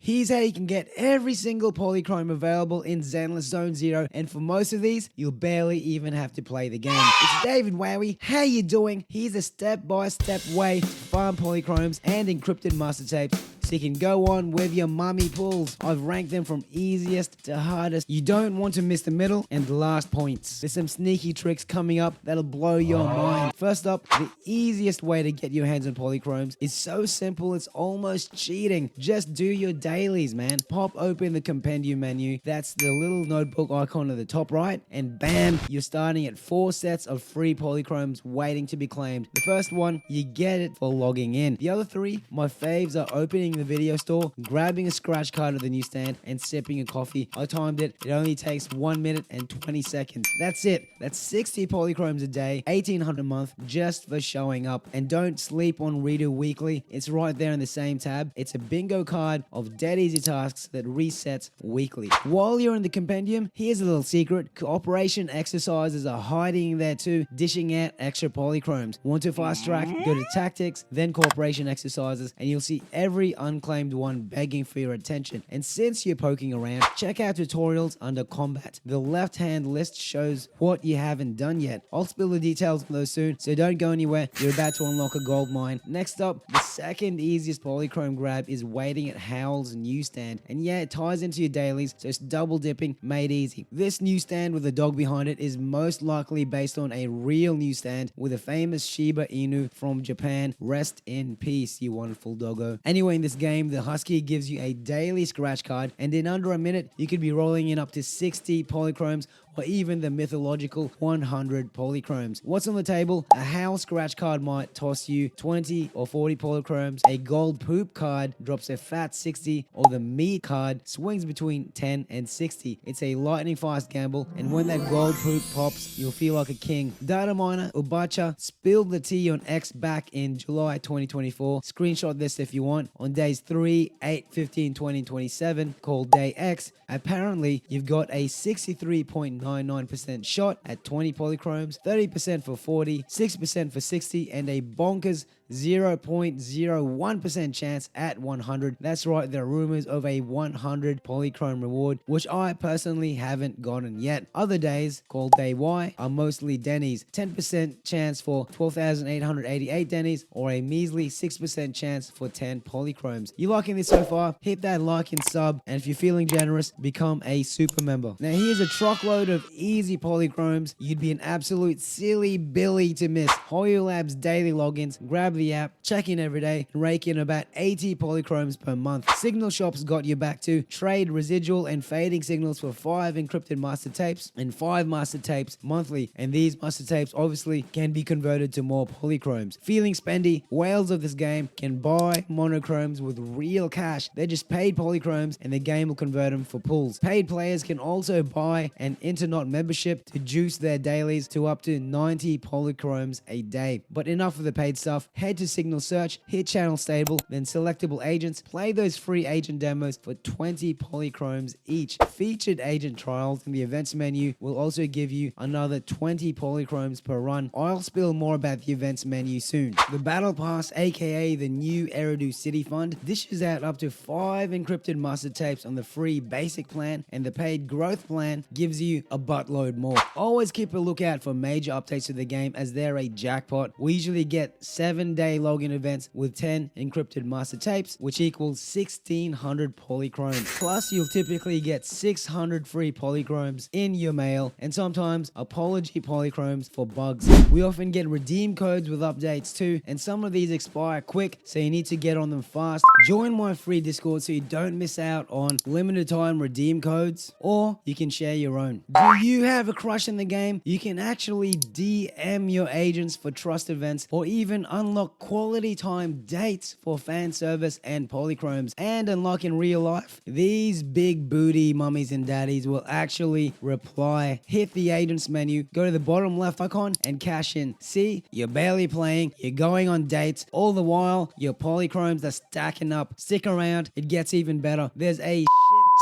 Here's how you can get every single polychrome available in Zenless Zone Zero, and for most of these, you'll barely even have to play the game. It's David Wowee. How you doing? Here's a step-by-step way to farm polychromes and encrypted master tapes so you can go on with your mummy pulls. I've ranked them from easiest to hardest. You don't want to miss the middle and the last points. There's some sneaky tricks coming up that'll blow your mind. First up, the easiest way to get your hands on polychromes is so simple it's almost cheating. Just do your dailies, man. Pop open the compendium menu. That's the little notebook icon at the top right, and bam, you're starting at 4 sets of free polychromes waiting to be claimed. The first one, you get it for logging in. The other 3, my faves, are opening the video store, grabbing a scratch card at the newsstand, and sipping a coffee. I timed it. It only takes 1 minute and 20 seconds. That's it. That's 60 polychromes a day, 1,800 a month, just for showing up. And don't sleep on Redo Weekly. It's right there in the same tab. It's a bingo card of dead easy tasks that resets weekly. While you're in the compendium, here's a little secret. Cooperation exercises are hiding there too, dishing out extra polychromes. Want to fast track? Go to tactics, then cooperation exercises, and you'll see every unclaimed one begging for your attention. And since you're poking around, check out tutorials under combat. The left hand list shows what you haven't done yet. I'll spill the details of those soon, so don't go anywhere. You're about to unlock a gold mine. Next up, the second easiest polychrome grab is waiting at Howl's newsstand. And yeah, it ties into your dailies, so it's double dipping made easy. This newsstand with a dog behind it is most likely based on a real newsstand with a famous Shiba Inu from Japan. Rest in peace, you wonderful doggo. Anyway, in this game, the Husky gives you a daily scratch card, and in under a minute, you could be rolling in up to 60 polychromes, or even the mythological 100 polychromes. What's on the table? A Howl scratch card might toss you 20 or 40 polychromes. A gold poop card drops a fat 60, or the meat card swings between 10 and 60. It's a lightning fast gamble, and when that gold poop pops, you'll feel like a king. Data miner Ubacha spilled the tea on X back in July 2024. Screenshot this if you want. On days 3, 8, 15, 20, and 27, called Day X, apparently you've got a 63.99% shot at 20 polychromes, 30% for 40, 6% for 60, and a bonkers 0.01% chance at 100. That's right, there are rumors of a 100 polychrome reward, which I personally haven't gotten yet. Other days, called Day Y, are mostly Denny's. 10% chance for 12,888 Denny's, or a measly 6% chance for 10 polychromes. You liking this so far? Hit that like and sub, and if you're feeling generous, become a super member. Now here's a truckload of easy polychromes you'd be an absolute silly Billy to miss. HoYo Labs daily logins, grab the app, check in every day, and rake in about 80 polychromes per month. Signal shops got your back too. Trade residual and fading signals for 5 encrypted master tapes and 5 master tapes monthly, and these master tapes obviously can be converted to more polychromes. Feeling spendy? Whales of this game can buy monochromes with real cash. They're just paid polychromes, and the game will convert them for pulls. Paid players can also buy an Internet membership to juice their dailies to up to 90 polychromes a day. But enough of the paid stuff. Head to Signal Search, hit Channel Stable, then Selectable Agents. Play those free agent demos for 20 polychromes each. Featured agent trials in the events menu will also give you another 20 polychromes per run. I'll spill more about the events menu soon. The Battle Pass, aka the new Eridu City Fund, dishes out up to 5 encrypted master tapes on the free basic plan, and the paid growth plan gives you a buttload more. Always keep a lookout for major updates to the game, as they're a jackpot. We usually get 7-day login events with 10 encrypted master tapes, which equals 1,600 polychromes. Plus, you'll typically get 600 free polychromes in your mail, and sometimes apology polychromes for bugs. We often get redeem codes with updates too, and some of these expire quick, so you need to get on them fast. Join my free Discord so you don't miss out on limited time redeem codes, or you can share your own. Do you have a crush in the game? You can actually DM your agents for trust events, or even unlock quality time dates for fan service and polychromes. And unlock in real life, these big booty mummies and daddies will actually reply. Hit the agents menu, go to the bottom left icon, and cash in. See, you're barely playing, you're going on dates, all the while your polychromes are stacking up. Stick around, it gets even better. There's a shit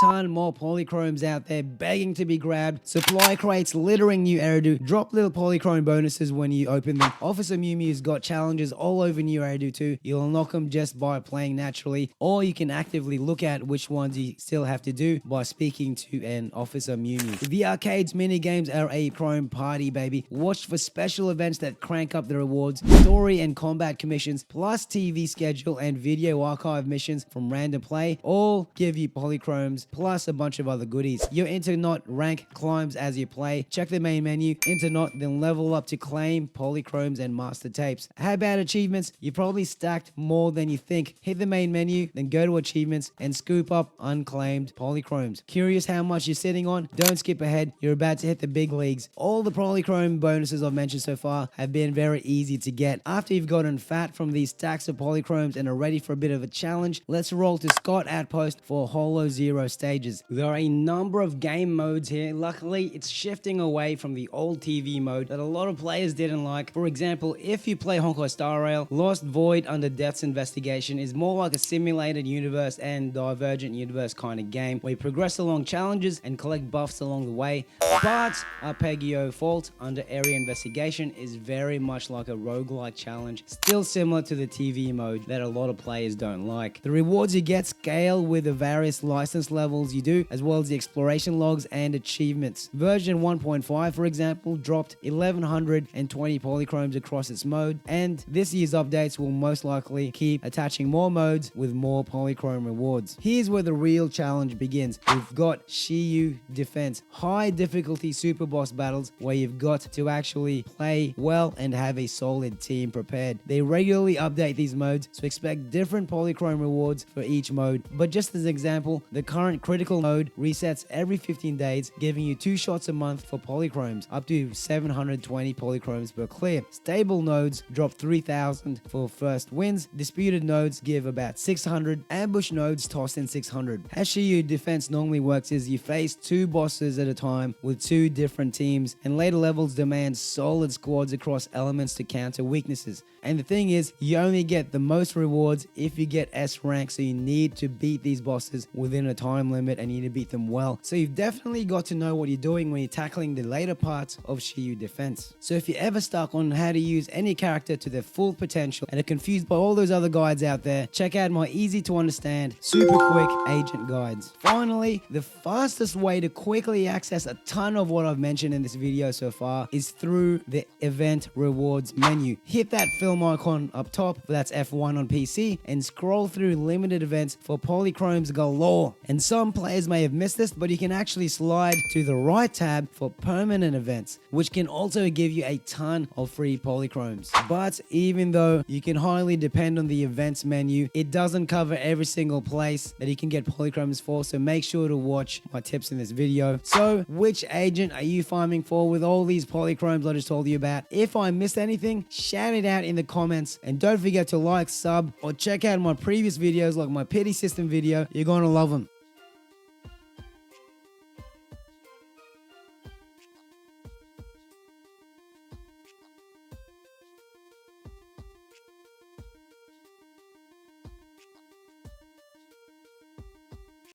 ton more polychromes out there begging to be grabbed. Supply crates littering New Eridu. Drop little polychrome bonuses when you open them. Officer Mew Mew's got challenges all over New Eridu too. You'll unlock them just by playing naturally, or you can actively look at which ones you still have to do by speaking to an Officer Mew Mew. The arcades mini games are a chrome party, baby. Watch for special events that crank up the rewards, story and combat commissions, plus TV schedule and video archive missions from random play, all give you polychromes plus a bunch of other goodies. Your Internaut rank climbs as you play. Check the main menu, Internaut, then level up to claim polychromes and master tapes. How about achievements? You probably stacked more than you think. Hit the main menu, then go to achievements and scoop up unclaimed polychromes. Curious how much you're sitting on? Don't skip ahead. You're about to hit the big leagues. All the polychrome bonuses I've mentioned so far have been very easy to get. After you've gotten fat from these stacks of polychromes and are ready for a bit of a challenge, let's roll to Scott Outpost for Holo Zero stages. There are a number of game modes here. Luckily, it's shifting away from the old TV mode that a lot of players didn't like. For example, if you play Honkai Star Rail, Lost Void Under Death's Investigation is more like a simulated universe and divergent universe kind of game where you progress along challenges and collect buffs along the way. But Arpeggio Fault Under Area Investigation is very much like a roguelike challenge, still similar to the TV mode that a lot of players don't like. The rewards you get scale with the various license levels you do, as well as the exploration logs and achievements. Version 1.5, for example, dropped 1120 polychromes across its mode, and this year's updates will most likely keep attaching more modes with more polychrome rewards. Here's where the real challenge begins. We've got Shiyu Defense, high difficulty super boss battles where you've got to actually play well and have a solid team prepared. They regularly update these modes, so expect different polychrome rewards for each mode. But just as an example, the current critical mode resets every 15 days, giving you 2 shots a month for polychromes, up to 720 polychromes per clear. Stable nodes drop 3,000 for first wins, disputed nodes give about 600, ambush nodes toss in 600. How Shiyu Defense normally works is you face 2 bosses at a time with 2 different teams, and later levels demand solid squads across elements to counter weaknesses. And the thing is, you only get the most rewards if you get S rank, so you need to beat these bosses within a time limit and you need to beat them well. So you've definitely got to know what you're doing when you're tackling the later parts of Shiyu Defense. So if you're ever stuck on how to use any character to their full potential and are confused by all those other guides out there, check out my easy to understand, super quick agent guides. Finally, the fastest way to quickly access a ton of what I've mentioned in this video so far is through the event rewards menu. Hit that film icon up top, that's F1 on PC, and scroll through limited events for polychromes galore. And some players may have missed this, but you can actually slide to the right tab for permanent events, which can also give you a ton of free polychromes. But even though you can highly depend on the events menu, it doesn't cover every single place that you can get polychromes for, so make sure to watch my tips in this video. So which agent are you farming for with all these polychromes I just told you about? If I missed anything, shout it out in the comments, and don't forget to like, sub, or check out my previous videos like my pity system video. You're gonna love them.